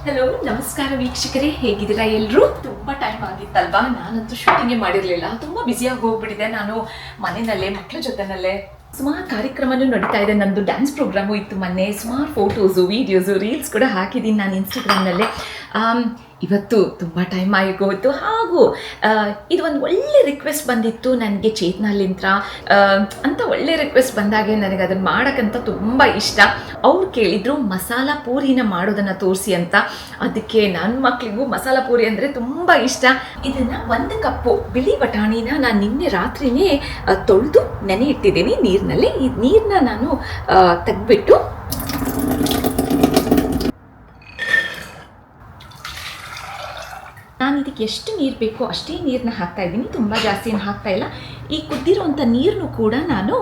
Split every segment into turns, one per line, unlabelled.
Hello, ನಮಸ್ಕಾರ ವೀಕ್ಷಕರೇ, ಹೇಗಿದ್ದೀರಾ ಎಲ್ಲರೂ? ತುಂಬಾ ಟೈಮ್ ಆಗಿತ್ತಲ್ವಾ? ನಾನಂತೂ ಶೂಟಿಂಗೇ ಮಾಡಿರಲಿಲ್ಲ, ತುಂಬಾ ಬ್ಯುಸಿಯಾಗಿ ಹೋಗ್ಬಿಟ್ಟಿದೆ. ನಾನು ಮನೆಯಲ್ಲೇ ಮಕ್ಕಳ ಜೊತೆನಲ್ಲೇ ಸುಮಾರು ಕಾರ್ಯಕ್ರಮನೂ ನಡೀತಾ ಇದೆ. ನಂದು ಡ್ಯಾನ್ಸ್ ಪ್ರೋಗ್ರಾಮು ಇತ್ತು ಮೊನ್ನೆ. ಸುಮಾರು ಫೋಟೋಸು, ವೀಡಿಯೋಸು, ರೀಲ್ಸ್ ಕೂಡ ಹಾಕಿದ್ದೀನಿ ನಾನು ಇನ್ಸ್ಟಾಗ್ರಾಮ್ನಲ್ಲೇ. ಇವತ್ತು ತುಂಬ ಟೈಮ್ ಆಗೋಯ್ತು. ಹಾಗೂ ಇದು ಒಂದು ಒಳ್ಳೆ ರಿಕ್ವೆಸ್ಟ್ ಬಂದಿತ್ತು ನನಗೆ ಚೇತನಲ್ಲಿಂದ ಅಂತ. ಒಳ್ಳೆ ರಿಕ್ವೆಸ್ಟ್ ಬಂದಾಗೆ ನನಗೆ ಅದನ್ನು ಮಾಡೋಕ್ಕಂತ ತುಂಬ ಇಷ್ಟ. ಅವ್ರು ಕೇಳಿದರು ಮಸಾಲ ಪೂರಿನ ಮಾಡೋದನ್ನು ತೋರಿಸಿ ಅಂತ. ಅದಕ್ಕೆ ನನ್ನ ಮಕ್ಕಳಿಗೂ ಮಸಾಲ ಪೂರಿ ಅಂದರೆ ತುಂಬ ಇಷ್ಟ. ಇದನ್ನು 1 ಕಪ್ಪು ಬಿಳಿ ಬಟಾಣಿನ ನಾನು ನಿನ್ನೆ ರಾತ್ರಿನೇ ತೊಳೆದು ನೆನೆ ಇಟ್ಟಿದ್ದೀನಿ ನೀರಿನಲ್ಲಿ. ಈ ನೀರನ್ನ ನಾನು ತೆಗೆದ್ಬಿಟ್ಟು ನಾನು ಇದಕ್ಕೆ ಎಷ್ಟು ನೀರು ಬೇಕೋ ಅಷ್ಟೇ ನೀರನ್ನ ಹಾಕ್ತಾ ಇದ್ದೀನಿ. ತುಂಬ ಜಾಸ್ತಿ ಏನು ಹಾಕ್ತಾ ಇಲ್ಲ. ಈ ಕುದ್ದಿರುವಂಥ ನೀರನ್ನು ಕೂಡ ನಾನು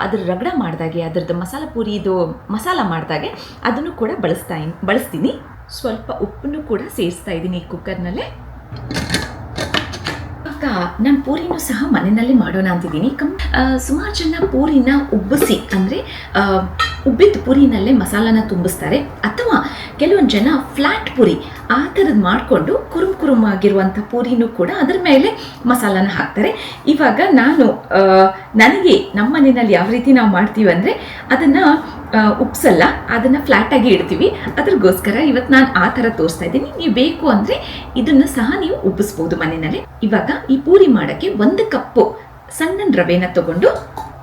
ಅದ್ರ ರಗಡ ಮಾಡಿದಾಗೆ, ಅದರದ್ದು ಮಸಾಲ ಪೂರಿದು ಮಸಾಲ ಮಾಡಿದಾಗೆ ಅದನ್ನು ಕೂಡ ಬಳಸ್ತೀನಿ. ಸ್ವಲ್ಪ ಉಪ್ಪನ್ನು ಕೂಡ ಸೇರಿಸ್ತಾ ಇದ್ದೀನಿ ಈ ಕುಕ್ಕರ್ನಲ್ಲೇ. ನಾನು ಪೂರಿನೂ ಸಹ ಮನೆಯಲ್ಲೇ ಮಾಡೋಣ ಅಂತಿದ್ದೀನಿ. ಸುಮಾರು ಜನ ಪೂರಿನ ಉಬ್ಬಿಸಿ, ಅಂದರೆ ಉಬ್ಬಿದ ಪೂರಿನಲ್ಲೇ ಮಸಾಲಾನ ತುಂಬಿಸ್ತಾರೆ. ಅಥವಾ ಕೆಲವೊಂದು ಜನ ಫ್ಲ್ಯಾಟ್ ಪೂರಿ ಆ ಥರದ್ದು ಮಾಡಿಕೊಂಡು ಕುರುಮ್ ಆಗಿರುವಂಥ ಪೂರಿನೂ ಕೂಡ ಅದರ ಮೇಲೆ ಮಸಾಲಾನ ಹಾಕ್ತಾರೆ. ಇವಾಗ ನಾನು ನನಗೆ ನಮ್ಮ ಮನೆಯಲ್ಲಿ ಯಾವ ರೀತಿ ನಾವು ಮಾಡ್ತೀವಿ ಅಂದರೆ ಅದನ್ನು ಉಪ್ಸಲ್ಲ, ಅದನ್ನು ಫ್ಲ್ಯಾಟಾಗಿ ಇಡ್ತೀವಿ. ಅದ್ರಗೋಸ್ಕರ ಇವತ್ತು ನಾನು ಆ ಥರ ತೋರಿಸ್ತಾ ಇದ್ದೀನಿ. ನೀವು ಬೇಕು ಅಂದರೆ ಇದನ್ನು ಸಹ ನೀವು ಉಬ್ಬಿಸ್ಬೋದು ಮನೆಯಲ್ಲೇ. ಇವಾಗ ಈ ಪೂರಿ ಮಾಡೋಕ್ಕೆ 1 ಕಪ್ಪು ಸಣ್ಣ ರವೆನ ತಗೊಂಡು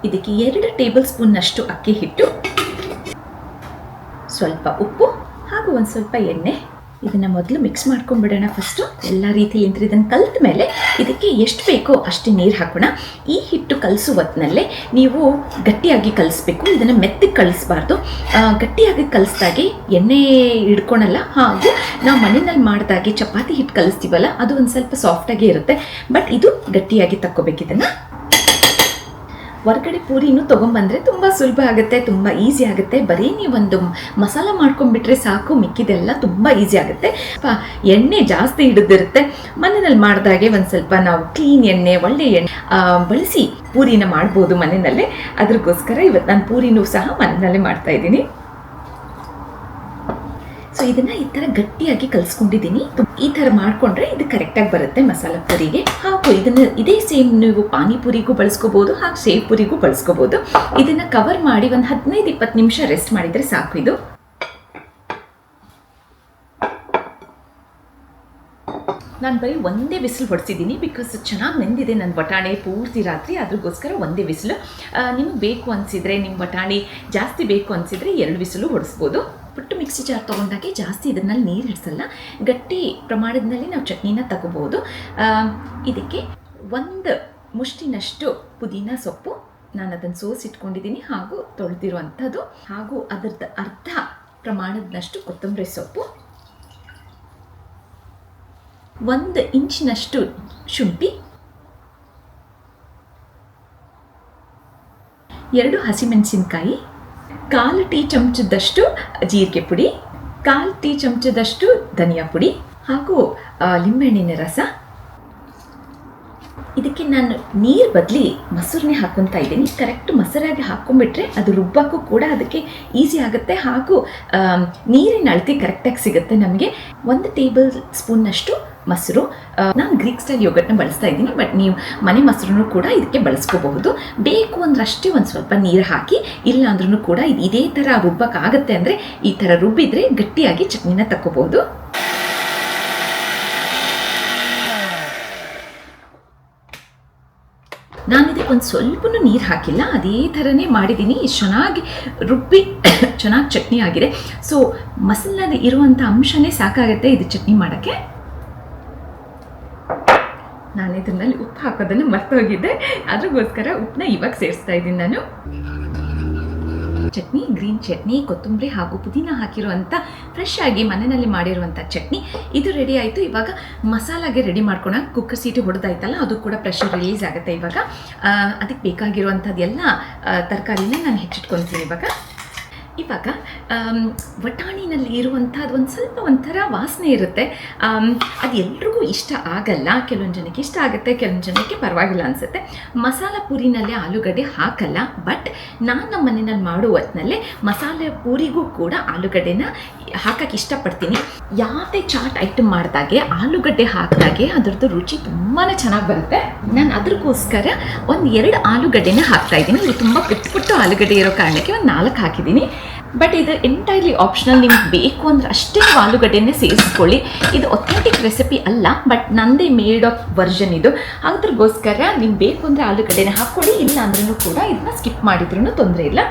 ಇದಕ್ಕೆ 2 ಟೇಬಲ್ ಸ್ಪೂನ್ನಷ್ಟು ಅಕ್ಕಿ ಹಿಟ್ಟು, ಸ್ವಲ್ಪ ಉಪ್ಪು ಹಾಗೂ ಒಂದು ಸ್ವಲ್ಪ ಎಣ್ಣೆ, ಇದನ್ನು ಮೊದಲು ಮಿಕ್ಸ್ ಮಾಡ್ಕೊಂಡ್ಬಿಡೋಣ. ಫಸ್ಟು ಎಲ್ಲ ರೀತಿಯಲ್ಲಿ ಇದನ್ನು ಕಲಿತ ಮೇಲೆ ಇದಕ್ಕೆ ಎಷ್ಟು ಬೇಕೋ ಅಷ್ಟೇ ನೀರು ಹಾಕೋಣ. ಈ ಹಿಟ್ಟು ಕಲಸೋ ಹೊತ್ತಿನಲ್ಲೇ ನೀವು ಗಟ್ಟಿಯಾಗಿ ಕಲಿಸ್ಬೇಕು. ಇದನ್ನು ಮೆತ್ತಗೆ ಕಲಿಸ್ಬಾರ್ದು. ಗಟ್ಟಿಯಾಗಿ ಕಲಿಸ್ದಾಗೆ ಎಣ್ಣೆ ಹಿಡ್ಕೊಳಲ್ಲ. ಹಾಗೂ ನಾವು ಮನೆಯಲ್ಲಿ ಮಾಡಿದಾಗೆ ಚಪಾತಿ ಹಿಟ್ಟು ಕಲಿಸ್ತೀವಲ್ಲ, ಅದು ಒಂದು ಸ್ವಲ್ಪ ಸಾಫ್ಟಾಗೇ ಇರುತ್ತೆ. ಬಟ್ ಇದು ಗಟ್ಟಿಯಾಗಿ ತಕ್ಕೋಬೇಕು. ಇದನ್ನು ಹೊರಗಡೆ ಪೂರಿನೂ ತೊಗೊಂಬಂದರೆ ತುಂಬ ಸುಲಭ ಆಗುತ್ತೆ, ತುಂಬ ಈಸಿ ಆಗುತ್ತೆ. ಬರೀ ನೀವೊಂದು ಮಸಾಲ ಮಾಡ್ಕೊಂಡ್ಬಿಟ್ರೆ ಸಾಕು, ಮಿಕ್ಕಿದೆಲ್ಲ ತುಂಬ ಈಸಿ ಆಗುತ್ತೆ. ಎಣ್ಣೆ ಜಾಸ್ತಿ ಹಿಡಿದಿರುತ್ತೆ. ಮನೆಯಲ್ಲಿ ಮಾಡಿದಾಗೆ ಒಂದು ಸ್ವಲ್ಪ ನಾವು ಕ್ಲೀನ್ ಎಣ್ಣೆ, ಒಳ್ಳೆ ಎಣ್ಣೆ ಬಳಸಿ ಪೂರಿನ ಮಾಡ್ಬೋದು ಮನೆಯಲ್ಲೇ. ಅದ್ರಗೋಸ್ಕರ ಇವತ್ತು ನಾನು ಪೂರಿನೂ ಸಹ ಮನೆಯಲ್ಲೇ ಮಾಡ್ತಾಯಿದ್ದೀನಿ. ಸೊ ಇದನ್ನು ಈ ಥರ ಗಟ್ಟಿಯಾಗಿ ಕಲಿಸ್ಕೊಂಡಿದ್ದೀನಿ. ಈ ಥರ ಮಾಡಿಕೊಂಡ್ರೆ ಇದು ಕರೆಕ್ಟಾಗಿ ಬರುತ್ತೆ ಮಸಾಲ ಪೂರಿಗೆ. ಹಾಗೂ ಇದನ್ನು ಇದೇ ಸೇಮ್ ನೀವು ಪಾನಿಪುರಿಗೂ ಬಳಸ್ಕೋಬೋದು, ಹಾಗೂ ಸೇವ್ ಪೂರಿಗೂ ಬಳಸ್ಕೋಬೋದು. ಇದನ್ನು ಕವರ್ ಮಾಡಿ ಒಂದು 15-20 ನಿಮಿಷ ರೆಸ್ಟ್ ಮಾಡಿದರೆ ಸಾಕು. ಇದು ನಾನು ಬರೀ ಒಂದೇ ವಿಸಿಲ್ ಹೊಡಿಸಿದ್ದೀನಿ, ಬಿಕಾಸ್ ಚೆನ್ನಾಗಿ ನೆಂದಿದೆ ನನ್ನ ಬಟಾಣಿ ಪೂರ್ತಿ ರಾತ್ರಿ. ಅದ್ರಗೋಸ್ಕರ ಒಂದೇ ವಿಸಿಲು. ನಿಮಗೆ ಬೇಕು ಅನಿಸಿದರೆ, ನಿಮ್ಮ ಬಟಾಣಿ ಜಾಸ್ತಿ ಬೇಕು ಅನಿಸಿದರೆ 2 ವಿಸಿಲು ಹೊಡಿಸ್ಬೋದು. ಪುಟ್ಟು ಮಿಕ್ಸಿ ಜಾರ್ ತೊಗೊಂಡಾಗೆ ಜಾಸ್ತಿ ಇದನ್ನಲ್ಲಿ ನೀರು ಹಿಡಿಸಲ್ಲ. ಗಟ್ಟಿ ಪ್ರಮಾಣದಲ್ಲಿ ನಾವು ಚಟ್ನಿನ ತಗೋಬೋದು. ಇದಕ್ಕೆ 1 ಮುಷ್ಟಿನಷ್ಟು ಪುದೀನ ಸೊಪ್ಪು, ನಾನು ಅದನ್ನು ಸೋಸಿಟ್ಕೊಂಡಿದ್ದೀನಿ, ಹಾಗೂ ತೊಳೆದಿರುವಂಥದ್ದು, ಹಾಗೂ ಅದರದ್ದು ಅರ್ಧ ಪ್ರಮಾಣದಷ್ಟು ಕೊತ್ತಂಬರಿ ಸೊಪ್ಪು, 1 ಇಂಚಿನಷ್ಟು ಶುಂಠಿ, 2 ಹಸಿಮೆಣಸಿನಕಾಯಿ, 1/4 ಟೀ ಚಮಚದಷ್ಟು ಜೀರಿಗೆ ಪುಡಿ, 1/4 ಟೀ ಚಮಚದಷ್ಟು ಧನಿಯಾ ಪುಡಿ, ಹಾಗೂ ಲಿಂಬೆಹಣ್ಣಿನ ರಸ. ಇದಕ್ಕೆ ನಾನು ನೀರು ಬದಲಿ ಮೊಸರನ್ನೇ ಹಾಕ್ಕೊತಾ ಇದ್ದೀನಿ. ಕರೆಕ್ಟ್ ಮೊಸರಾಗಿ ಹಾಕ್ಕೊಂಡ್ಬಿಟ್ರೆ ಅದು ರುಬ್ಬಕ್ಕೂ ಕೂಡ ಅದಕ್ಕೆ ಈಸಿ ಆಗುತ್ತೆ. ಹಾಗೂ ನೀರಿನ ಅಳತೆ ಕರೆಕ್ಟಾಗಿ ಸಿಗುತ್ತೆ ನಮಗೆ. 1 ಟೇಬಲ್ ಸ್ಪೂನ್ನಷ್ಟು ಮೊಸರು. ನಾನು ಗ್ರೀಕ್ ಸ್ಟೈಲ್ ಯೋಗರ್ಟ್ನ ಬಳಸ್ತಾ ಇದ್ದೀನಿ, ಬಟ್ ನೀವು ಮನೆ ಮೊಸರನ್ನು ಕೂಡ ಇದಕ್ಕೆ ಬಳಸ್ಕೋಬಹುದು. ಬೇಕು ಅಂದ್ರೆ ಅಷ್ಟೇ ಒಂದು ಸ್ವಲ್ಪ ನೀರು ಹಾಕಿ, ಇಲ್ಲ ಅಂದ್ರೂ ಕೂಡ ಇದೇ ಥರ ರುಬ್ಬಕ್ಕಾಗತ್ತೆ ಅಂದರೆ ಈ ಥರ ರುಬ್ಬಿದ್ರೆ ಗಟ್ಟಿಯಾಗಿ ಚಟ್ನಿನ ತಗೋಬಹುದು. ನಾನು ಇದಕ್ಕೆ ಒಂದು ಸ್ವಲ್ಪನೂ ನೀರು ಹಾಕಿಲ್ಲ, ಅದೇ ಥರನೇ ಮಾಡಿದ್ದೀನಿ. ಚೆನ್ನಾಗಿ ರುಬ್ಬಿ ಚೆನ್ನಾಗಿ ಚಟ್ನಿ ಆಗಿದೆ. ಸೊ ಮಸಾಲದ ಇರುವಂಥ ಅಂಶನೇ ಸಾಕಾಗುತ್ತೆ ಇದು ಚಟ್ನಿ ಮಾಡೋಕ್ಕೆ. ನಾನು ಇದರಲ್ಲಿ ಉಪ್ಪು ಹಾಕೋದನ್ನು ಮರ್ತೋಗಿದ್ದೆ, ಅದ್ರಗೋಸ್ಕರ ಉಪ್ಪನ್ನ ಇವಾಗ ಸೇರಿಸ್ತಾ ಇದ್ದೀನಿ ನಾನು. ಚಟ್ನಿ, ಗ್ರೀನ್ ಚಟ್ನಿ, ಕೊತ್ತಂಬರಿ ಹಾಗೂ ಪುದೀನ ಹಾಕಿರುವಂಥ ಫ್ರೆಶ್ ಆಗಿ ಮನೆಯಲ್ಲಿ ಮಾಡಿರುವಂಥ ಚಟ್ನಿ ಇದು ರೆಡಿ ಆಯಿತು. ಇವಾಗ ಮಸಾಲಾಗೆ ರೆಡಿ ಮಾಡ್ಕೊಳ ಕುಕ್ಕರ್ ಸೀಟಿ ಹೊಡೆದಾಯ್ತಲ್ಲ, ಅದು ಕೂಡ ಪ್ರೆಷರ್ ರಿಲೀಸ್ ಆಗುತ್ತೆ. ಇವಾಗ ಅದಕ್ಕೆ ಬೇಕಾಗಿರುವಂಥದ್ದೆಲ್ಲ ತರಕಾರಿನ ನಾನು ಹೆಚ್ಚಿಟ್ಕೊತೀನಿ. ಇವಾಗ ಬಟಾಣಿನಲ್ಲಿ ಇರುವಂಥದ್ದು ಒಂದು ಸ್ವಲ್ಪ ಒಂಥರ ವಾಸನೆ ಇರುತ್ತೆ. ಅದು ಎಲ್ರಿಗೂ ಇಷ್ಟ ಆಗಲ್ಲ. ಕೆಲವೊಂದು ಜನಕ್ಕೆ ಇಷ್ಟ ಆಗುತ್ತೆ, ಕೆಲವೊಂದು ಜನಕ್ಕೆ ಪರವಾಗಿಲ್ಲ ಅನಿಸುತ್ತೆ. ಮಸಾಲ ಪೂರಿನಲ್ಲಿ ಆಲೂಗಡ್ಡೆ ಹಾಕಲ್ಲ, ಬಟ್ ನಾನು ನಮ್ಮ ಮನೆಯಲ್ಲಿ ಮಾಡೋ ಹೊತ್ತಿನಲ್ಲೇ ಮಸಾಲೆ ಪೂರಿಗೂ ಕೂಡ ಆಲೂಗಡ್ಡೆನ ಹಾಕಕ್ಕೆ ಇಷ್ಟಪಡ್ತೀನಿ. ಯಾವುದೇ ಚಾಟ್ ಐಟಮ್ ಮಾಡಿದಾಗೆ ಆಲೂಗಡ್ಡೆ ಹಾಕಿದಾಗೆ ಅದರದ್ದು ರುಚಿ ತುಂಬಾ ಚೆನ್ನಾಗಿ ಬರುತ್ತೆ. ನಾನು ಅದಕ್ಕೋಸ್ಕರ 1-2 ಆಲೂಗಡ್ಡೆನ ಹಾಕ್ತಾ ಇದ್ದೀನಿ. ಇದು ತುಂಬ ಪುಟ್ಟು ಆಲೂಗಡ್ಡೆ ಇರೋ ಕಾರಣಕ್ಕೆ 4 ಹಾಕಿದ್ದೀನಿ. ಬಟ್ ಇದು ಎಂಟೈರ್ಲಿ ಆಪ್ಷನಲ್. ನಿಮ್ಗೆ ಬೇಕು ಅಂದರೆ ಅಷ್ಟೇ ಆಲೂಗಡ್ಡೆನೇ ಸೇರಿಸ್ಕೊಳ್ಳಿ. ಇದು ಅಥೆಂಟಿಕ್ ರೆಸಿಪಿ ಅಲ್ಲ, ಬಟ್ ನಂದೇ ಮೇಡ್ ಆಫ್ ವರ್ಷನ್ ಇದು. ಅದ್ರಗೋಸ್ಕರ ನಿಮ್ಗೆ ಬೇಕು ಅಂದರೆ ಆಲೂಗಡ್ಡೆನ ಹಾಕ್ಕೊಳ್ಳಿ, ಇಲ್ಲ ಅಂದ್ರೂ ಕೂಡ ಇದನ್ನ ಸ್ಕಿಪ್ ಮಾಡಿದ್ರೂ ತೊಂದರೆ ಇಲ್ಲ.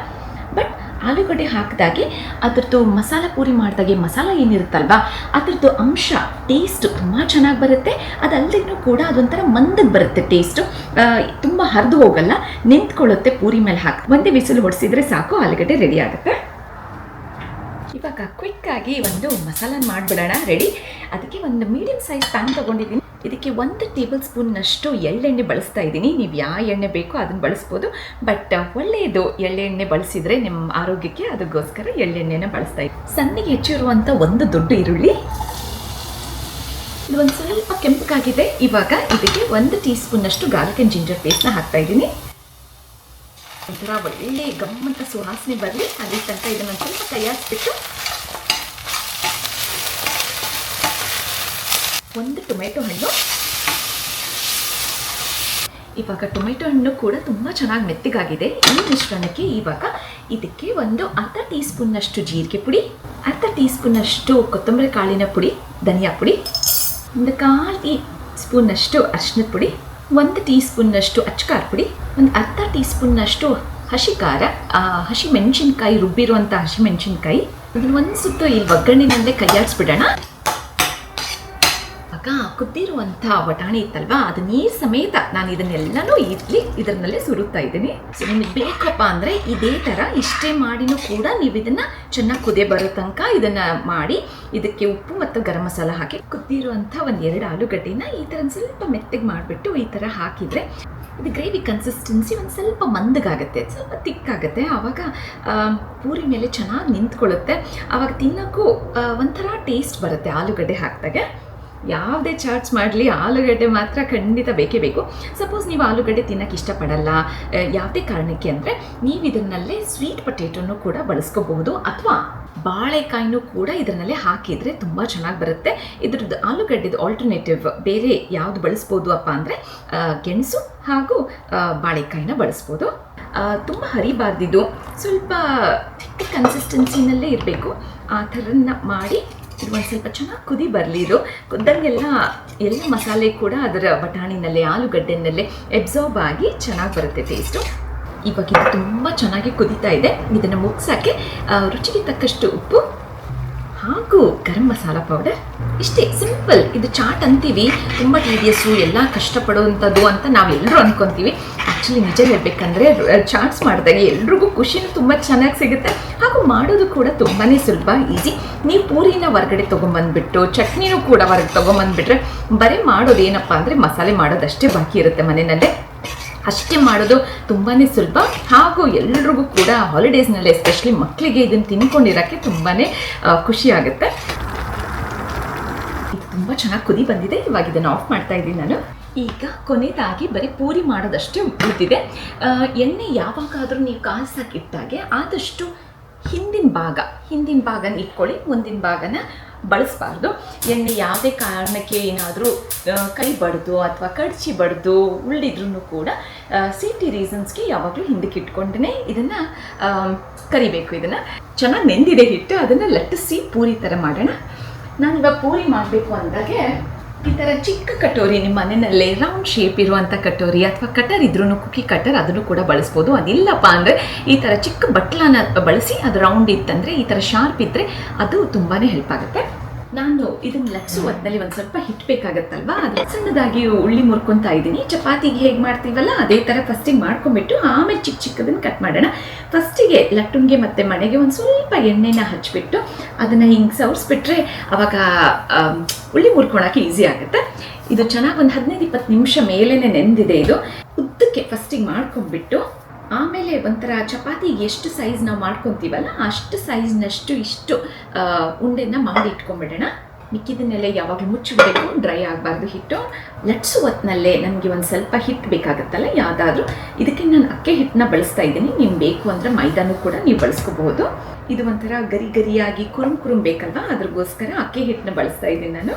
ಬಟ್ ಆಲೂಗಡ್ಡೆ ಹಾಕಿದಾಗೆ ಅದರದ್ದು ಮಸಾಲ ಪೂರಿ ಮಾಡಿದಾಗೆ ಮಸಾಲ ಏನಿರುತ್ತಲ್ವ ಅದರದ್ದು ಅಂಶ ಟೇಸ್ಟ್ ತುಂಬ ಚೆನ್ನಾಗಿ ಬರುತ್ತೆ. ಅದಲ್ಲದೇನೂ ಕೂಡ ಅದೊಂಥರ ಮಂದಕ್ಕೆ ಬರುತ್ತೆ ಟೇಸ್ಟು, ತುಂಬ ಹರಿದು ಹೋಗಲ್ಲ, ನಿಂತ್ಕೊಳ್ಳುತ್ತೆ. ಪೂರಿ ಮೇಲೆ ಹಾಕಿ ಒಂದೇ ಬಿಸಿಲು ಹೊಡಿಸಿದ್ರೆ ಸಾಕು, ಆಲೂಗಡ್ಡೆ ರೆಡಿ ಆಗುತ್ತೆ. ಇವಾಗ ಕ್ವಿಕ್ಕಾಗಿ ಒಂದು ಮಸಾಲ ಮಾಡಿಬಿಡೋಣ. ರೆಡಿ. ಅದಕ್ಕೆ ಒಂದು ಮೀಡಿಯಮ್ ಸೈಜ್ ಪ್ಯಾನ್ ತೊಗೊಂಡಿದ್ದೀನಿ. ಇದಕ್ಕೆ 1 ಟೇಬಲ್ ಸ್ಪೂನ್ನಷ್ಟು ಎಳ್ಳೆಣ್ಣೆ ಬಳಸ್ತಾ ಇದ್ದೀನಿ. ನೀವು ಯಾವ ಎಣ್ಣೆ ಬೇಕೋ ಅದನ್ನು ಬಳಸ್ಬೋದು, ಬಟ್ ಒಳ್ಳೆಯದು ಎಳ್ಳೆಣ್ಣೆ ಬಳಸಿದರೆ ನಿಮ್ಮ ಆರೋಗ್ಯಕ್ಕೆ, ಅದಕ್ಕೋಸ್ಕರ ಎಳ್ಳೆಣ್ಣೆನ ಬಳಸ್ತಾ ಇದ್ದೀನಿ. ಸಣ್ಣಗೆ ಹೆಚ್ಚಿರುವಂಥ 1 ದೊಡ್ಡ ಈರುಳ್ಳಿ, ಇದು ಒಂದು ಸ್ವಲ್ಪ ಕೆಂಪಗಾಗಿದೆ. ಇವಾಗ ಇದಕ್ಕೆ 1 ಟೀ ಸ್ಪೂನ್ನಷ್ಟು ಗಾರ್ಲಿಕ್ ಆ್ಯಂಡ್ ಜಿಂಜರ್ ಪೇಸ್ಟ್ನ ಹಾಕ್ತಾ ಇದ್ದೀನಿ. ಒಂಥರ ಒಳ್ಳೆ ಗಮ್ಮಂತ ಸುವಾಸನೆ ಬರಲಿ ಅಲ್ಲಿ ತನಕ ಇದನ್ನು ಸ್ವಲ್ಪ ಕೈಯಾಡಿಸ್ಬಿಟ್ಟು 1 ಟೊಮೆಟೊ ಹಣ್ಣು. ಇವಾಗ ಟೊಮೆಟೊ ಹಣ್ಣು ಕೂಡ ತುಂಬ ಚೆನ್ನಾಗಿ ಮೆತ್ತಗಾಗಿದೆ. ಈ ಮಿಶ್ರಣಕ್ಕೆ ಇವಾಗ ಇದಕ್ಕೆ ಅರ್ಧ ಟೀ ಸ್ಪೂನ್ನಷ್ಟು ಜೀರಿಗೆ ಪುಡಿ, ಅರ್ಧ ಟೀ ಸ್ಪೂನ್ನಷ್ಟು ಕೊತ್ತಂಬರಿ ಕಾಳಿನ ಪುಡಿ, ಧನಿಯಾ ಪುಡಿ, 1/4 ಟೀ ಸ್ಪೂನ್ನಷ್ಟು ಅರಿಶಿನದ ಪುಡಿ, 1 ಟೀ ಸ್ಪೂನ್ನಷ್ಟು ಅಚ್ಚಕಾರ ಪುಡಿ, ಅರ್ಧ ಟೀ ಸ್ಪೂನ್ನಷ್ಟು ಹಸಿ ಖಾರ, ಹಸಿ ಮೆಣಸಿನ್ಕಾಯಿ, ರುಬ್ಬಿರುವಂಥ ಹಸಿ ಮೆಣಸಿನ್ಕಾಯಿ. ಇದನ್ನು ಒಂದು ಸುತ್ತು ಇಲ್ಲಿ ಒಗ್ಗರಣೆನಲ್ಲೇ ಕೈಯಾಡಿಸ್ಬಿಡೋಣ. ಆಗ ಕುದ್ದಿರುವಂಥ ಬಟಾಣಿ ಇತ್ತಲ್ವಾ, ಅದು ನೀರು ಸಮೇತ ನಾನು ಇದನ್ನೆಲ್ಲನೂ ಇದರಲ್ಲೇ ಸುರುತ್ತಾ ಇದ್ದೀನಿ. ಸೊ ನಿಮಗೆ ಬೇಕಪ್ಪ ಅಂದರೆ ಇದೇ ಥರ ಇಷ್ಟೇ ಮಾಡಿನೂ ಕೂಡ ನೀವು ಇದನ್ನು ಚೆನ್ನಾಗಿ ಕುದಿ ಬರೋ ತನಕ ಇದನ್ನು ಮಾಡಿ, ಇದಕ್ಕೆ ಉಪ್ಪು ಮತ್ತು ಗರಂ ಮಸಾಲ ಹಾಕಿ ಕುದ್ದಿರುವಂಥ 1-2 ಆಲೂಗಡ್ಡೆನ ಈ ಥರ ಸ್ವಲ್ಪ ಮೆತ್ತಗೆ ಮಾಡಿಬಿಟ್ಟು ಈ ಥರ ಹಾಕಿದರೆ ಇದು ಗ್ರೇವಿ ಕನ್ಸಿಸ್ಟೆನ್ಸಿ ಒಂದು ಸ್ವಲ್ಪ ಮಂದಗಾಗುತ್ತೆ, ಸ್ವಲ್ಪ ತಿಕ್ಕಾಗುತ್ತೆ. ಆವಾಗ ಪೂರಿ ಮೇಲೆ ಚೆನ್ನಾಗಿ ನಿಂತ್ಕೊಳ್ಳುತ್ತೆ. ಆವಾಗ ತಿನ್ನೋಕ್ಕೂ ಒಂಥರ ಟೇಸ್ಟ್ ಬರುತ್ತೆ ಆಲೂಗಡ್ಡೆ ಹಾಕಿದಾಗ. ಯಾವುದೇ ಚಾಟ್ಸ್ ಮಾಡಲಿ ಆಲೂಗಡ್ಡೆ ಮಾತ್ರ ಖಂಡಿತ ಬೇಕೇ ಬೇಕು. ಸಪೋಸ್ ನೀವು ಆಲೂಗಡ್ಡೆ ತಿನ್ನೋಕ್ಕೆ ಇಷ್ಟಪಡಲ್ಲ ಯಾವುದೇ ಕಾರಣಕ್ಕೆ ಅಂದರೆ ನೀವು ಇದನ್ನಲ್ಲೇ ಸ್ವೀಟ್ ಪೊಟೇಟೊನೂ ಕೂಡ ಬಳಸ್ಕೋಬಹುದು, ಅಥವಾ ಬಾಳೆಕಾಯಿನೂ ಕೂಡ ಇದರಲ್ಲೇ ಹಾಕಿದರೆ ತುಂಬ ಚೆನ್ನಾಗಿ ಬರುತ್ತೆ. ಇದ್ರದ್ದು ಆಲೂಗಡ್ಡೆದು ಆಲ್ಟರ್ನೇಟಿವ್ ಬೇರೆ ಯಾವುದು ಬಳಸ್ಬೋದು ಅಪ್ಪ ಅಂದರೆ ಗೆಣಸು ಹಾಗೂ ಬಾಳೆಕಾಯಿನ ಬಳಸ್ಬೋದು. ತುಂಬ ಹರಿಬಾರ್ದಿದ್ದು, ಸ್ವಲ್ಪ ಥಿಕ್ ಕನ್ಸಿಸ್ಟೆನ್ಸಿನಲ್ಲೇ ಇರಬೇಕು. ಆ ಥರನ ಮಾಡಿ ಇದು ಒಂದು ಸ್ವಲ್ಪ ಚೆನ್ನಾಗಿ ಕುದಿ ಬರಲಿ. ಇದು ಕುದ್ದಂಗೆಲ್ಲ ಎಲ್ಲ ಮಸಾಲೆ ಕೂಡ ಅದರ ಬಟಾಣಿನಲ್ಲೇ ಆಲೂಗಡ್ಡೆನಲ್ಲೇ ಎಬ್ಸಾರ್ಬ್ ಆಗಿ ಚೆನ್ನಾಗಿ ಬರುತ್ತೆ ಟೇಸ್ಟು. ಇವಾಗ ಇದು ತುಂಬ ಚೆನ್ನಾಗಿ ಕುದೀತಾ ಇದೆ. ಇದನ್ನು ಮುಗ್ಸೋಕ್ಕೆ ರುಚಿಗೆ ತಕ್ಕಷ್ಟು ಉಪ್ಪು ಹಾಗೂ ಗರಂ ಮಸಾಲ ಪೌಡರ್. ಇಷ್ಟೇ ಸಿಂಪಲ್. ಇದು ಚಾಟ್ ಅಂತೀವಿ, ತುಂಬ ಟೀಡಿಯಸ್ಸು, ಎಲ್ಲ ಕಷ್ಟಪಡುವಂಥದ್ದು ಅಂತ ನಾವೆಲ್ಲರೂ ಅಂದ್ಕೊತೀವಿ. ಆ್ಯಕ್ಚುಲಿ ನಿಜ ಹೇಳಬೇಕಂದ್ರೆ ಚಾಟ್ಸ್ ಮಾಡಿದಾಗ ಎಲ್ರಿಗೂ ಖುಷಿನೂ ತುಂಬ ಚೆನ್ನಾಗಿ ಸಿಗುತ್ತೆ, ಹಾಗೂ ಮಾಡೋದು ಕೂಡ ತುಂಬಾ ಸುಲಭ, ಈಸಿ. ನೀವು ಪೂರಿನ ಹೊರಗಡೆ ತೊಗೊಂಬಂದುಬಿಟ್ಟು ಚಟ್ನಿನೂ ಕೂಡ ಹೊರಗೆ ತೊಗೊಂಬಂದುಬಿಟ್ರೆ ಬರೀ ಮಾಡೋದೇನಪ್ಪ ಅಂದರೆ ಮಸಾಲೆ ಮಾಡೋದಷ್ಟೇ ಬಾಕಿ ಇರುತ್ತೆ ಮನೆಯಲ್ಲೇ. ಅಷ್ಟೇ ಮಾಡೋದು ತುಂಬಾ ಸುಲಭ, ಹಾಗೂ ಎಲ್ರಿಗೂ ಕೂಡ ಹಾಲಿಡೇಸ್ನಲ್ಲಿ ಎಸ್ಪೆಷಲಿ ಮಕ್ಕಳಿಗೆ ಇದನ್ನು ತಿನ್ಕೊಂಡಿರೋಕ್ಕೆ ತುಂಬಾ ಖುಷಿ ಆಗುತ್ತೆ. ಇದು ತುಂಬ ಚೆನ್ನಾಗಿ ಕುದಿ ಬಂದಿದೆ. ಇವಾಗ ಇದನ್ನು ಆಫ್ ಮಾಡ್ತಾ ಇದ್ದೀನಿ ನಾನು. ಈಗ ಕೊನೆಯದಾಗಿ ಬರೀ ಪೂರಿ ಮಾಡೋದಷ್ಟೇ ಉಳಿದಿದೆ. ಎಣ್ಣೆ ಯಾವಾಗಾದರೂ ನೀವು ಕಾಯಿಸೋಕ್ಕಿಟ್ಟಾಗೆ ಆದಷ್ಟು ಹಿಂದಿನ ಭಾಗನ ಇಟ್ಕೊಳ್ಳಿ, ಮುಂದಿನ ಭಾಗನ ಬಳಸಬಾರ್ದು. ಎಣ್ಣೆ ಯಾವುದೇ ಕಾರಣಕ್ಕೆ ಏನಾದರೂ ಕೈ ಬಡ್ದು ಅಥವಾ ಕಡ್ಚಿ ಬಡ್ದು ಉಳಿದಿದ್ರೂ ಕೂಡ ಸೇಫ್ಟಿ ರೀಸನ್ಸ್ಗೆ ಯಾವಾಗಲೂ ಹಿಂದಕ್ಕೆ ಇಟ್ಕೊಂಡೇ ಇದನ್ನು ಕರಿಬೇಕು. ಇದನ್ನು ಚೆನ್ನಾಗಿ ನೆಂದಿದೆ ಹಿಟ್ಟು, ಅದನ್ನು ಲಟ್ಟಿಸಿ ಪೂರಿ ಥರ ಮಾಡೋಣ. ನಾನಿವಾಗ ಪೂರಿ ಮಾಡಬೇಕು ಅಂದಾಗೆ ಈ ಥರ ಚಿಕ್ಕ ಕಟೋರಿ, ನಿಮ್ಮ ಮನೆಯಲ್ಲೇ ರೌಂಡ್ ಶೇಪ್ ಇರುವಂಥ ಕಟೋರಿ ಅಥವಾ ಕಟರ್ ಇದ್ರೂ ಕುಕ್ಕಿ ಕಟರ್ ಅದನ್ನು ಕೂಡ ಬಳಸ್ಬೋದು. ಅದಿಲ್ಲಪ್ಪ ಅಂದರೆ ಈ ಥರ ಚಿಕ್ಕ ಬಟ್ಲನ್ನ ಬಳಸಿ, ಅದು ರೌಂಡ್ ಇತ್ತಂದರೆ ಈ ಥರ ಶಾರ್ಪ್ ಇದ್ದರೆ ಅದು ತುಂಬಾ ಹೆಲ್ಪ್ ಆಗುತ್ತೆ. ನಾನು ಇದನ್ನು ಲಟ್ಸು ಹೊತ್ತಿನಲ್ಲಿ ಒಂದು ಸ್ವಲ್ಪ ಹಿಟ್ಟು ಬೇಕಾಗತ್ತಲ್ವ, ಅದು ಸಣ್ಣದಾಗಿ ಉಳ್ಳಿ ಮುರ್ಕೊತಾ ಇದ್ದೀನಿ. ಚಪಾತಿಗೆ ಹೇಗೆ ಮಾಡ್ತೀವಲ್ಲ ಅದೇ ಥರ ಫಸ್ಟಿಗೆ ಮಾಡ್ಕೊಂಬಿಟ್ಟು ಆಮೇಲೆ ಚಿಕ್ಕದನ್ನು ಕಟ್ ಮಾಡೋಣ. ಫಸ್ಟಿಗೆ ಲಟ್ಟುನ್ಗೆ ಮತ್ತು ಮಣೆಗೆ ಒಂದು ಸ್ವಲ್ಪ ಎಣ್ಣೆನ ಹಚ್ಚಿಬಿಟ್ಟು ಅದನ್ನು ಹಿಂಗೆ ಸವರ್ಸ್ಬಿಟ್ರೆ ಅವಾಗ ಉಳ್ಳಿ ಮುರ್ಕೊಳಕ್ಕೆ ಈಸಿ ಆಗುತ್ತೆ. ಇದು ಚೆನ್ನಾಗಿ ಒಂದು 15-20 ನಿಮಿಷ ಮೇಲೇ ನೆಂದಿದೆ. ಇದು ಉದ್ದಕ್ಕೆ ಫಸ್ಟಿಗೆ ಮಾಡ್ಕೊಂಡ್ಬಿಟ್ಟು ಆಮೇಲೆ ಒಂಥರ ಚಪಾತಿಗೆ ಎಷ್ಟು ಸೈಜ್ ನಾವು ಮಾಡ್ಕೊತೀವಲ್ಲ ಅಷ್ಟು ಸೈಜ್ನಷ್ಟು ಇಷ್ಟು ಉಂಡೆನ ಮಾಡಿ ಇಟ್ಕೊಂಡ್ಬಿಡೋಣ. ಮಿಕ್ಕಿದನ್ನೆಲ್ಲ ಯಾವಾಗಲೂ ಮುಚ್ಚಿಡಬೇಕು, ಡ್ರೈ ಆಗಬಾರ್ದು ಹಿಟ್ಟು. ಲಟ್ಸು ಹೊತ್ತಿನಲ್ಲೇ ನನಗೆ ಒಂದು ಸ್ವಲ್ಪ ಹಿಟ್ಟು ಬೇಕಾಗುತ್ತಲ್ಲ ಯಾವುದಾದ್ರೂ, ಇದಕ್ಕೆ ನಾನು ಅಕ್ಕೆ ಹಿಟ್ಟನ್ನ ಬಳಸ್ತಾ ಇದ್ದೀನಿ. ನೀವು ಬೇಕು ಅಂದರೆ ಮೈದಾನೂ ಕೂಡ ನೀವು ಬಳಸ್ಕೋಬಹುದು. ಇದು ಒಂಥರ ಗರಿ ಗರಿಯಾಗಿ ಕುರುಮ್ ಬೇಕಲ್ವಾ, ಅದ್ರಗೋಸ್ಕರ ಅಕ್ಕೆ ಹಿಟ್ಟನ್ನ ಬಳಸ್ತಾ ಇದ್ದೀನಿ ನಾನು.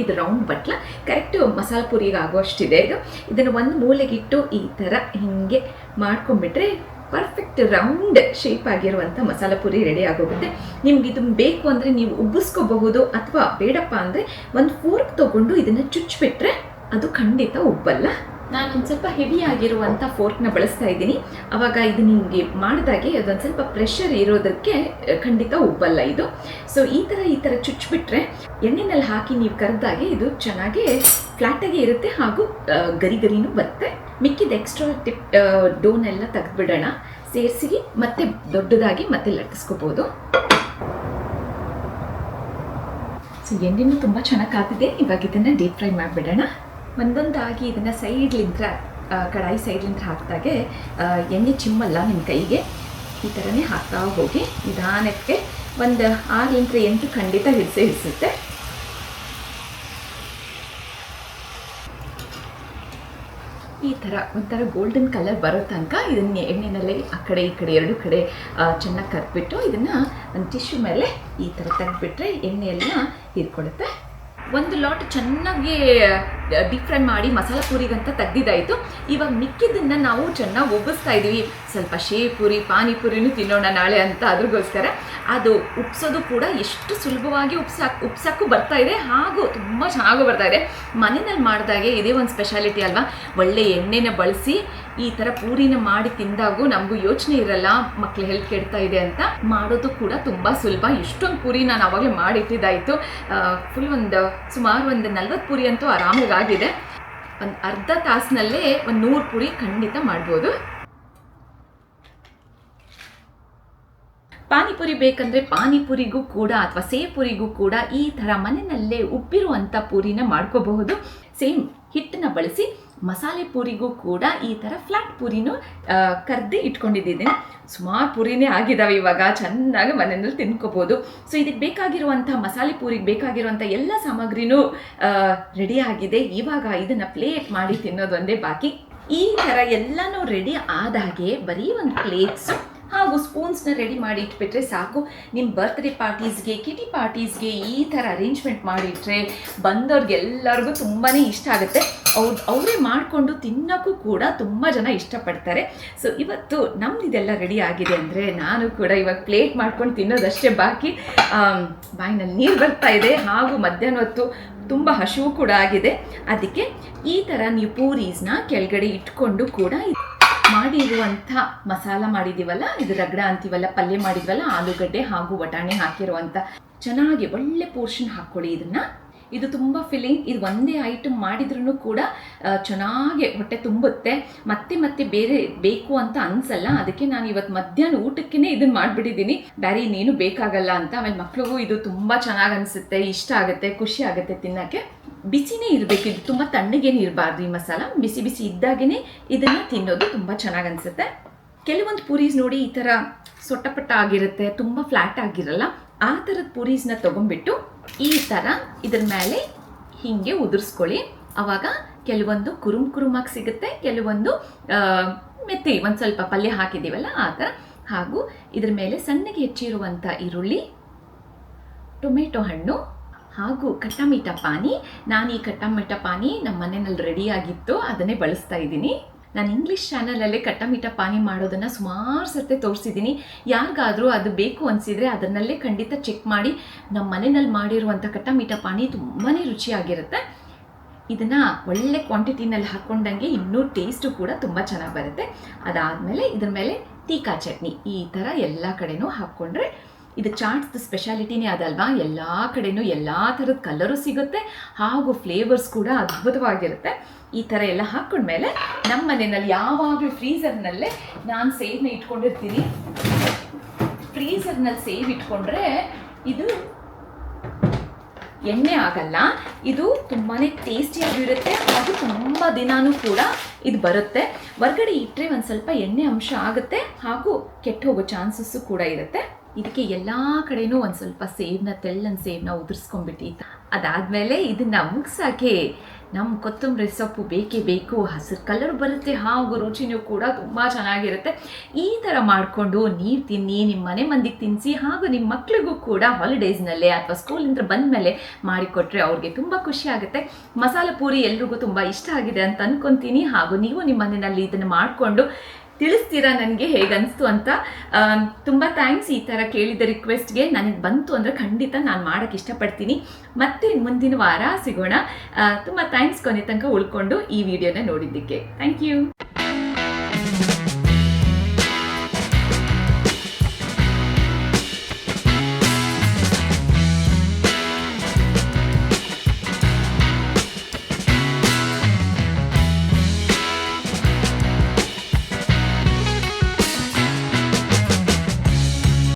ಇದು ರೌಂಡ್ ಬಟ್ಲ ಕರೆಕ್ಟು ಮಸಾಲೆ ಪೂರಿಗೆ ಆಗುವಷ್ಟಿದೆ ಇದು. ಇದನ್ನು ಒಂದು ಮೂಲೆಗಿಟ್ಟು ಈ ಥರ ಹಿಂಗೆ ಮಾಡ್ಕೊಂಡ್ಬಿಟ್ರೆ ಪರ್ಫೆಕ್ಟ್ ರೌಂಡ್ ಶೇಪ್ ಆಗಿರುವಂಥ ಮಸಾಲೆ ಪೂರಿ ರೆಡಿ ಆಗೋಗುತ್ತೆ. ನಿಮ್ಗೆ ಇದನ್ನು ಬೇಕು ಅಂದರೆ ನೀವು ಉಬ್ಬಿಸ್ಕೋಬಹುದು, ಅಥವಾ ಬೇಡಪ್ಪ ಅಂದರೆ ಒಂದು ಫೋರ್ಕ್ ತೊಗೊಂಡು ಇದನ್ನು ಚುಚ್ಚಿಬಿಟ್ರೆ ಅದು ಖಂಡಿತ ಉಬ್ಬಲ್ಲ. ನಾನೊಂದು ಸ್ವಲ್ಪ ಹೆವಿ ಆಗಿರುವಂಥ ಫೋರ್ಕ್ನ ಬಳಸ್ತಾ ಇದ್ದೀನಿ. ಆವಾಗ ಇದು ನಿಮಗೆ ಮಾಡಿದಾಗೆ ಅದೊಂದು ಸ್ವಲ್ಪ ಪ್ರೆಷರ್ ಇರೋದಕ್ಕೆ ಖಂಡಿತ ಉಬ್ಬಲ್ಲ ಇದು. ಸೊ ಈ ಥರ ಚುಚ್ಚಿಬಿಟ್ರೆ ಎಣ್ಣೆನಲ್ಲಿ ಹಾಕಿ ನೀವು ಕರೆದಾಗೆ ಇದು ಚೆನ್ನಾಗಿ ಫ್ಲ್ಯಾಟಾಗಿ ಇರುತ್ತೆ, ಹಾಗೂ ಗರಿನೂ ಬರುತ್ತೆ. ಮಿಕ್ಕಿದ ಎಕ್ಸ್ಟ್ರಾ ಡೋನೆಲ್ಲ ತೆಗೆದುಬಿಡೋಣ, ಸೇರಿಸಿ ಮತ್ತೆ ದೊಡ್ಡದಾಗಿ ಮತ್ತೆ ಲಟ್ಟಿಸ್ಕೋಬೋದು. ಸೊ ಎಣ್ಣೆನೂ ತುಂಬ ಚೆನ್ನಾಗಿ ಕಾದಿದೆ. ಇವಾಗ ಇದನ್ನು ಡೀಪ್ ಫ್ರೈ ಮಾಡಿಬಿಡೋಣ. ಒಂದೊಂದಾಗಿ ಇದನ್ನು ಸೈಡ್ಲಿಂದ ಕಡಾಯಿ ಸೈಡ್ಲಿಂದ ಹಾಕಿದಾಗೆ ಎಣ್ಣೆ ಚಿಮ್ಮಲ್ಲ ನಿಮ್ಮ ಕೈಗೆ. ಈ ಥರನೇ ಹಾಕ್ತಾ ಹೋಗಿ ನಿಧಾನಕ್ಕೆ ಒಂದು 6-8 ಖಂಡಿತ ಹಿಡಿಸುತ್ತೆ. ಈ ಥರ ಒಂಥರ ಗೋಲ್ಡನ್ ಕಲರ್ ಬರೋ ತನಕ ಇದನ್ನು ಎಣ್ಣೆನಲ್ಲೇ ಆ ಕಡೆ ಈ ಕಡೆ ಎರಡು ಕಡೆ ಚೆನ್ನಾಗಿ ಕರ್ಬಿಟ್ಟು ಇದನ್ನು ಒಂದು ಟಿಶ್ಯೂ ಮೇಲೆ ಈ ಥರ ತೆಗೆದುಬಿಟ್ರೆ ಎಣ್ಣೆ ಎಲ್ಲ ಹೀರ್ಕೊಡುತ್ತೆ. ಒಂದು ಲಾಟ್ ಚೆನ್ನಾಗಿ ಡೀಪ್ ಫ್ರೈ ಮಾಡಿ ಮಸಾಲೆ ಪೂರಿಗಂತ ತೆಗ್ದಿದ್ದಾಯಿತು. ಇವಾಗ ಮಿಕ್ಕಿದ್ದನ್ನು ನಾವು ಚೆನ್ನಾಗಿ ಒಬ್ಬಿಸ್ತಾ ಇದ್ದೀವಿ. ಸ್ವಲ್ಪ ಶೇವ್ ಪೂರಿ ಪಾನಿಪುರಿನೂ ತಿನ್ನೋಣ ನಾಳೆ ಅಂತ. ಅದ್ರಗೋಸ್ಕರ ಅದು ಉಪ್ಸೋದು ಕೂಡ ಎಷ್ಟು ಸುಲಭವಾಗಿ ಉಪ್ಸೋಕ್ಕೂ ಬರ್ತಾ ಇದೆ, ಹಾಗೂ ತುಂಬ ಚೆನ್ನಾಗೂ ಬರ್ತಾ ಇದೆ. ಮನೆಯಲ್ಲಿ ಮಾಡಿದಾಗೆ ಇದೇ ಒಂದು ಸ್ಪೆಷಾಲಿಟಿ ಅಲ್ವಾ. ಒಳ್ಳೆ ಎಣ್ಣೆನ ಬಳಸಿ ಈ ಥರ ಪೂರಿನ ಮಾಡಿ ತಿಂದಾಗೂ ನಮಗೂ ಯೋಚನೆ ಇರಲ್ಲ ಮಕ್ಳು ಹೆಲ್ತ್ ಕೆಡ್ತಾ ಇದೆ ಅಂತ. ಮಾಡೋದು ಕೂಡ ತುಂಬ ಸುಲಭ. ಇಷ್ಟೊಂದು ಪೂರಿ ನಾನು ಆವಾಗಲೇ ಮಾಡಿಟ್ಟಿದ್ದಾಯಿತು. ಫುಲ್ ಸುಮಾರು ಒಂದು 40 ಪೂರಿ ಅಂತೂ ಆರಾಮಾಗಿ ಆಗಿದೆ. ಒಂದು ಅರ್ಧ ತಾಸಿನಲ್ಲೇ ಒಂದು 100 ಪೂರಿ ಖಂಡಿತ ಮಾಡ್ಬೋದು. ಪಾನಿಪುರಿ ಬೇಕಂದರೆ ಪಾನಿಪುರಿಗೂ ಕೂಡ ಅಥವಾ ಸೇವ್ ಪೂರಿಗೂ ಕೂಡ ಈ ಥರ ಮನೆಯಲ್ಲೇ ಉಬ್ಬಿರುವಂಥ ಪೂರಿನ ಮಾಡ್ಕೋಬಹುದು. ಸೇಮ್ ಹಿಟ್ಟನ್ನ ಬಳಸಿ ಮಸಾಲೆ ಪೂರಿಗೂ ಕೂಡ ಈ ಥರ ಫ್ಲಾಟ್ ಪೂರಿನೂ ಕರ್ದು ಇಟ್ಕೊಂಡಿದ್ದೀನಿ. ಸುಮಾರು ಪೂರಿನೇ ಆಗಿದ್ದಾವೆ ಇವಾಗ, ಚೆನ್ನಾಗಿ ಮನೆಯಲ್ಲಿ ತಿನ್ಕೋಬೋದು. ಸೊ ಇದಕ್ಕೆ ಬೇಕಾಗಿರುವಂಥ ಮಸಾಲೆ ಪೂರಿಗೆ ಬೇಕಾಗಿರುವಂಥ ಎಲ್ಲ ಸಾಮಗ್ರಿನೂ ರೆಡಿ ಆಗಿದೆ. ಇವಾಗ ಇದನ್ನು ಪ್ಲೇಟ್ ಮಾಡಿ ತಿನ್ನೋದು ಒಂದೇ ಬಾಕಿ. ಈ ಥರ ಎಲ್ಲನೂ ರೆಡಿ ಆದಾಗೆ ಬರೀ ಒಂದು ಪ್ಲೇಟ್ಸು ಹಾಗೂ ಸ್ಪೂನ್ಸ್ನ ರೆಡಿ ಮಾಡಿ ಇಟ್ಬಿಟ್ರೆ ಸಾಕು. ನಿಮ್ಮ ಬರ್ತ್ಡೇ ಪಾರ್ಟೀಸ್ಗೆ, ಕಿಟಿ ಪಾರ್ಟೀಸ್ಗೆ ಈ ಥರ ಅರೇಂಜ್ಮೆಂಟ್ ಮಾಡಿಟ್ರೆ ಬಂದವ್ರಿಗೆಲ್ಲರಿಗೂ ತುಂಬಾ ಇಷ್ಟ ಆಗುತ್ತೆ. ಅವರೇ ಮಾಡಿಕೊಂಡು ತಿನ್ನೋಕ್ಕೂ ಕೂಡ ತುಂಬ ಜನ ಇಷ್ಟಪಡ್ತಾರೆ. ಸೊ ಇವತ್ತು ನಮ್ದು ಇದೆಲ್ಲ ರೆಡಿ ಆಗಿದೆ ಅಂದರೆ ನಾನು ಕೂಡ ಇವಾಗ ಪ್ಲೇಟ್ ಮಾಡ್ಕೊಂಡು ತಿನ್ನೋದಷ್ಟೇ ಬಾಕಿ. ಬಾಯಿನಲ್ಲಿ ನೀರು ಬರ್ತಾ ಇದೆ, ಹಾಗೂ ಮಧ್ಯಾಹ್ನ ಹೊತ್ತು ತುಂಬ ಹಸಿವು ಕೂಡ ಆಗಿದೆ. ಅದಕ್ಕೆ ಈ ಥರ ನೀವು ಪೂರೀಸ್ನ ಕೆಳಗಡೆ ಇಟ್ಕೊಂಡು ಕೂಡ ಮಾಡಿರುವಂಥ ಮಸಾಲ ಮಾಡಿದ್ದೀವಲ್ಲ, ಇದು ರಗಡ ಅಂತೀವಲ್ಲ, ಪಲ್ಯ ಮಾಡಿದ್ವಲ್ಲ, ಆಲೂಗಡ್ಡೆ ಹಾಗೂ ವಟಾಣೆ ಹಾಕಿರುವಂಥ ಚೆನ್ನಾಗಿ ಒಳ್ಳೆ ಪೋರ್ಷನ್ ಹಾಕ್ಕೊಳ್ಳಿ ಇದನ್ನು. ಇದು ತುಂಬ ಫಿಲ್ಲಿಂಗ್. ಇದು ಒಂದೇ ಐಟಮ್ ಮಾಡಿದ್ರೂ ಕೂಡ ಚೆನ್ನಾಗಿ ಹೊಟ್ಟೆ ತುಂಬುತ್ತೆ. ಮತ್ತೆ ಬೇರೆ ಬೇಕು ಅಂತ ಅನಿಸಲ್ಲ. ಅದಕ್ಕೆ ನಾನು ಇವತ್ತು ಮಧ್ಯಾಹ್ನ ಊಟಕ್ಕೇ ಇದನ್ನು ಮಾಡಿಬಿಟ್ಟಿದ್ದೀನಿ. ಬೇರೆ ಇನ್ನೇನು ಬೇಕಾಗಲ್ಲ ಅಂತ. ಆಮೇಲೆ ಮಕ್ಳಿಗೂ ಇದು ತುಂಬ ಚೆನ್ನಾಗಿ ಅನಿಸುತ್ತೆ, ಇಷ್ಟ ಆಗುತ್ತೆ, ಖುಷಿ ಆಗುತ್ತೆ ತಿನ್ನೋಕ್ಕೆ. ಬಿಸಿನೇ ಇರಬೇಕು, ಇದು ತುಂಬ ತಣ್ಣಗೇನು ಇರಬಾರ್ದು. ಈ ಮಸಾಲ ಬಿಸಿ ಇದ್ದಾಗೇ ಇದನ್ನು ತಿನ್ನೋದು ತುಂಬ ಚೆನ್ನಾಗಿ ಅನಿಸುತ್ತೆ. ಕೆಲವೊಂದು ಪೂರೀಸ್ ನೋಡಿ ಈ ಥರ ಸೊಟ್ಟಪಟ್ಟ ಆಗಿರುತ್ತೆ, ತುಂಬ ಫ್ಲ್ಯಾಟ್ ಆಗಿರಲ್ಲ. ಆ ಥರದ ಪೂರೀಸ್ನ ತೊಗೊಂಡ್ಬಿಟ್ಟು ಈ ಥರ ಇದ್ರ ಮೇಲೆ ಹೀಗೆ ಉದುರಿಸ್ಕೊಳ್ಳಿ. ಆವಾಗ ಕೆಲವೊಂದು ಕುರುಮಾಗಿ ಸಿಗುತ್ತೆ, ಕೆಲವೊಂದು ಮೆತ್ತಿ ಒಂದು ಸ್ವಲ್ಪ ಪಲ್ಯ ಹಾಕಿದ್ದೀವಲ್ಲ ಆ ಥರ. ಹಾಗೂ ಇದ್ರ ಮೇಲೆ ಸಣ್ಣಗೆ ಹೆಚ್ಚಿರುವಂಥ ಈರುಳ್ಳಿ, ಟೊಮೆಟೊ ಹಣ್ಣು ಹಾಗೂ ಕಟ್ಟಮೀಠ ಪಾನಿ. ನಾನು ಈ ಕಟ್ಟಮೀಠ ಪಾನಿ ನಮ್ಮ ಮನೆಯಲ್ಲಿ ರೆಡಿಯಾಗಿತ್ತು, ಅದನ್ನೇ ಬಳಸ್ತಾ ಇದ್ದೀನಿ. ನಾನು ಇಂಗ್ಲೀಷ್ ಚಾನಲಲ್ಲೇ ಕಟ್ಟಮೀಠ ಪಾನಿ ಮಾಡೋದನ್ನು ಸುಮಾರು ಸರ್ತಿ ತೋರಿಸಿದ್ದೀನಿ. ಯಾರಿಗಾದರೂ ಅದು ಬೇಕು ಅನಿಸಿದರೆ ಅದನ್ನಲ್ಲೇ ಖಂಡಿತ ಚೆಕ್ ಮಾಡಿ. ನಮ್ಮ ಮನೆಯಲ್ಲಿ ಮಾಡಿರುವಂಥ ಕಟ್ಟಮೀಠ ಪಾನಿ ತುಂಬಾ ರುಚಿಯಾಗಿರುತ್ತೆ. ಇದನ್ನು ಒಳ್ಳೆ ಕ್ವಾಂಟಿಟಿನಲ್ಲಿ ಹಾಕ್ಕೊಂಡಂಗೆ ಇನ್ನೂ ಟೇಸ್ಟು ಕೂಡ ತುಂಬ ಚೆನ್ನಾಗಿ ಬರುತ್ತೆ. ಅದಾದಮೇಲೆ ಇದ್ರ ಮೇಲೆ ತೀಖಾ ಚಟ್ನಿ ಈ ಥರ ಎಲ್ಲ ಕಡೆನೂ ಹಾಕ್ಕೊಂಡ್ರೆ ಇದು ಚಾಟ್ಸ್ದು ಸ್ಪೆಷಾಲಿಟಿನೇ ಅದಲ್ವಾ. ಎಲ್ಲ ಕಡೆನೂ ಎಲ್ಲ ಥರದ ಕಲರು ಸಿಗುತ್ತೆ, ಹಾಗೂ ಫ್ಲೇವರ್ಸ್ ಕೂಡ ಅದ್ಭುತವಾಗಿರುತ್ತೆ. ಈ ಥರ ಎಲ್ಲ ಹಾಕ್ಕೊಂಡ್ಮೇಲೆ ನಮ್ಮ ಮನೆಯಲ್ಲಿ ಯಾವಾಗಲೂ ಫ್ರೀಝರ್ನಲ್ಲೇ ನಾನು ಸೇವ್ನ ಇಟ್ಕೊಂಡಿರ್ತೀನಿ. ಫ್ರೀಝರ್ನಲ್ಲಿ ಸೇವ್ ಇಟ್ಕೊಂಡ್ರೆ ಇದು ಎಣ್ಣೆ ಆಗಲ್ಲ, ಇದು ತುಂಬಾ ಟೇಸ್ಟಿಯಾಗಿರುತ್ತೆ, ಹಾಗೂ ತುಂಬ ದಿನಾನೂ ಕೂಡ ಇದು ಬರುತ್ತೆ. ಹೊರ್ಗಡೆ ಇಟ್ಟರೆ ಒಂದು ಸ್ವಲ್ಪ ಎಣ್ಣೆ ಅಂಶ ಆಗುತ್ತೆ, ಹಾಗೂ ಕೆಟ್ಟು ಹೋಗೋ ಚಾನ್ಸಸ್ಸು ಕೂಡ ಇರುತ್ತೆ. ಇದಕ್ಕೆ ಎಲ್ಲ ಕಡೆನೂ ಒಂದು ಸ್ವಲ್ಪ ತೆಳ್ಳನ ಸೇವನ್ನ ಉದುರಿಸ್ಕೊಂಡ್ಬಿಟ್ಟು ಅದಾದಮೇಲೆ ಇದನ್ನು ಮುಗ್ಸಾಕೆ ನಮ್ಮ ಕೊತ್ತಂಬರಿ ಸೊಪ್ಪು ಬೇಕೇ ಬೇಕು. ಹಸಿರು ಕಲರ್ ಬರುತ್ತೆ, ಹಾಗೂ ರುಚಿನೂ ಕೂಡ ತುಂಬ ಚೆನ್ನಾಗಿರುತ್ತೆ. ಈ ಥರ ಮಾಡಿಕೊಂಡು ನೀವು ತಿನ್ನಿ, ನಿಮ್ಮ ಮನೆ ಮಂದಿಗೆ ತಿನ್ನಿಸಿ, ಹಾಗೂ ನಿಮ್ಮ ಮಕ್ಳಿಗೂ ಕೂಡ ಹಾಲಿಡೇಸ್ನಲ್ಲೇ ಅಥವಾ ಸ್ಕೂಲಿಂದ ಬಂದಮೇಲೆ ಮಾಡಿಕೊಟ್ರೆ ಅವ್ರಿಗೆ ತುಂಬ ಖುಷಿ ಆಗುತ್ತೆ. ಮಸಾಲ ಪೂರಿ ಎಲ್ರಿಗೂ ತುಂಬ ಇಷ್ಟ ಆಗಿದೆ ಅಂತ ಅಂದ್ಕೊತೀನಿ. ಹಾಗೂ ನೀವು ನಿಮ್ಮ ಮನೆಯಲ್ಲಿ ಇದನ್ನು ಮಾಡಿಕೊಂಡು ತಿಳಿಸ್ತೀರಾ ನನಗೆ ಹೇಗನ್ನಿಸ್ತು ಅಂತ. ತುಂಬ ಥ್ಯಾಂಕ್ಸ್ ಈ ಥರ ಕೇಳಿದ ರಿಕ್ವೆಸ್ಟ್ಗೆ. ನನಗೆ ಬಂತು ಅಂದರೆ ಖಂಡಿತ ನಾನು ಮಾಡೋಕ್ಕೆ ಇಷ್ಟಪಡ್ತೀನಿ. ಮತ್ತೆ ಮುಂದಿನ ವಾರ ಸಿಗೋಣ. ತುಂಬ ಥ್ಯಾಂಕ್ಸ್ ಕೊನೆ ತನಕ ಉಳ್ಕೊಂಡು ಈ ವಿಡಿಯೋನ ನೋಡಿದ್ದಕ್ಕೆ. Thank you.